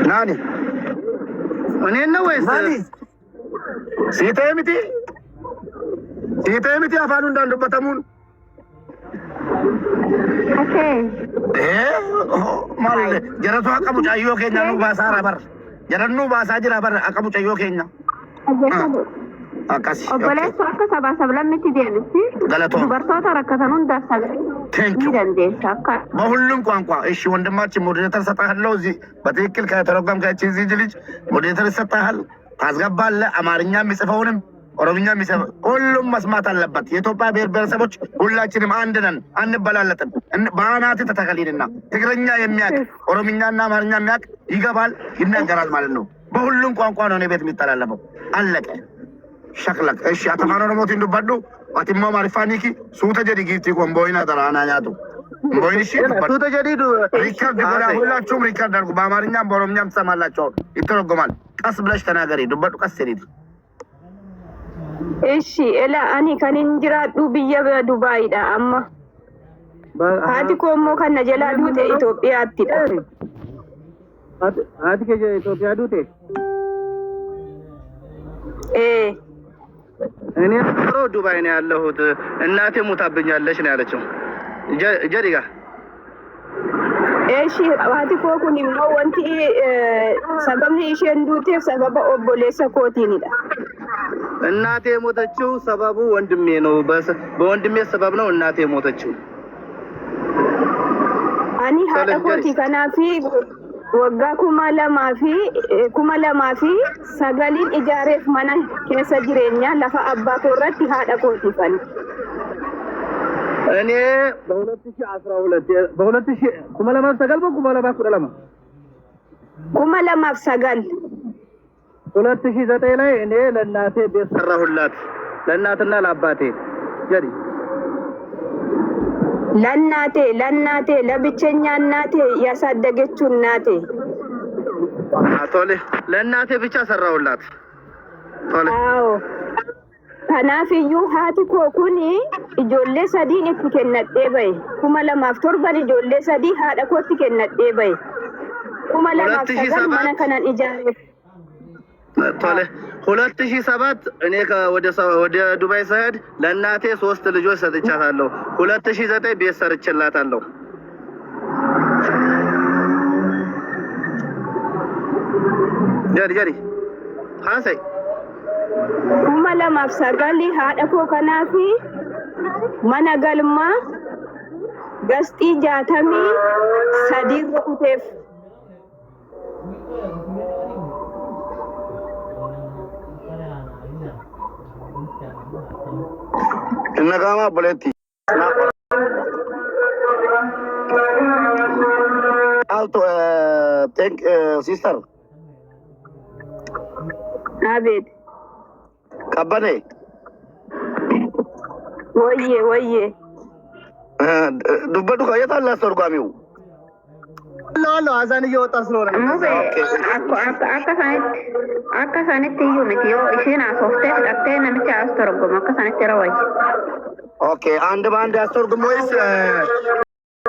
ናኒ እኔ ነው ወይስ ናኒ ሲተምቲ አፋኑ እንዳንደበተሙን ኦኬ ማለ ጀረቱ አቀሙ ጫዮ ከኛ ነው ባሳራ በር ጀረኑ ባሳጅራ በር አቀሙ ጫዮ ከኛ አካሲ ኦበለስ አከ ሰባ ሰብለምቲ ዲያንሲ ገለቶ በርቶታ ረከተኑን ዳሳገ ይደንዴሻካ በሁሉም ቋንቋ እሺ ወንድማችን ሞዴሬተር ሰጣህለው እዚህ በትክክል ከተረጎም ከእቺ እዚህ ልጅ ሞዴሬተር ሰጣሃል ታስገባለህ አማርኛ የሚጽፈውንም ኦሮምኛ የሚጽፈው ሁሉም መስማት አለበት የኢትዮጵያ ብሔር ብሔረሰቦች ሁላችንም አንድ ነን አንበላለጥም ባናት ተተከሊልና ትግርኛ የሚያቅ ኦሮምኛና አማርኛ የሚያቅ ይገባል ይናገራል ማለት ነው በሁሉም ቋንቋ ነው ቤት የሚተላለፈው አለቀ ሸክለክ እሺ አተማኖ ነው ሞት እንደባዱ አቲማ ማሪፋኒኪ ሱተ ጀዲ ጊፍቲ ኮምቦይና ተራና ያቱ ቦይንሺ ሱተ ጀዲ ሪካርድ ጎራ ሁላችሁም ሪካርድ አድርጉ በአማርኛም በኦሮምኛም ትሰማላችሁ ይተረጎማል ቀስ ብለሽ ተናገሪ ዱበዱ ቀስ ሲሪት እሺ እላ አኒ ከንንጅራዱ ብየ በዱባይዳ አማ ሃቲ ኮሞ ከነጀላ ዱቴ ኢትዮጵያ አትዳ ሃቲ ከጀ ኢትዮጵያ ዱቴ እኔ ዱባይ ነው ያለሁት እናቴ ሞታብኛለች ነው ያለችው ጀሪጋ እሺ ሃቲ ኮኩኒ ሞ ወንቲ ሰበምኒ ኢሸንዱቴ ሰበበ ኦቦሌሰ ኮቲኒዳ እናቴ ሞተችው ሰበቡ ወንድሜ ነው በወንድሜ ሰበብ ነው እናቴ ሞተችው አኒ ሃዳ ኮቲ ከናፊ ወጋ ኩማለማፊ ሰገሊን ኢጃሬፍ ማና ከሰ ጅሬኛ ለፋ አባቶ ረት ሃዳ ኮቲ ፈን እኔ በ2012 ኩማለማፍ ሰገል በኩማለማፍ ኩለማ ኩማለማፍ ሰገል 2009 ላይ እኔ ለእናቴ ቤት ሰራሁላት ለእናትና ለአባቴ ጀሪ ለእናቴ ለብቸኛ እናቴ ያሳደገችው እናቴ ቶሌ ለእናቴ ብቻ ሰራሁላት ቶሌ አዎ ከናፍዩ ሃቲ ኮኩኒ ኢጆሌ ሰዲን እትከነጤ በይ ኩማለማፍ ቶርባን ኢጆሌ ሰዲ ሃዳ ኮቲ ከነጤ በይ ኩማለማፍ ሰገል ማና ከናን ኢጃሬ ቶሌ 2007 እኔ ወደ ዱባይ ሰሄድ ለእናቴ 3 ልጆች ሰጥቻታለሁ 2009 ቤት ሰርችላታለሁ ጀሪ ሃሰይ ኩማለማፍ ሰገል ሃዳ ኮከናፊ ማናገልማ ገስጢ ጃተሚ ሰዲ ሩኩቴፍ Nagama boleti. Alto thank sister. Abid. Kabane. Woye. Dubbadu kayata Allah sorgamiu. Lo azan እየወጣ ስለሆነ akka sanitti iyyuu miti yoo isheen asoftee fudhattee namicha as torgomu akka sanitti rawwachi. Okay, and band as torgomu is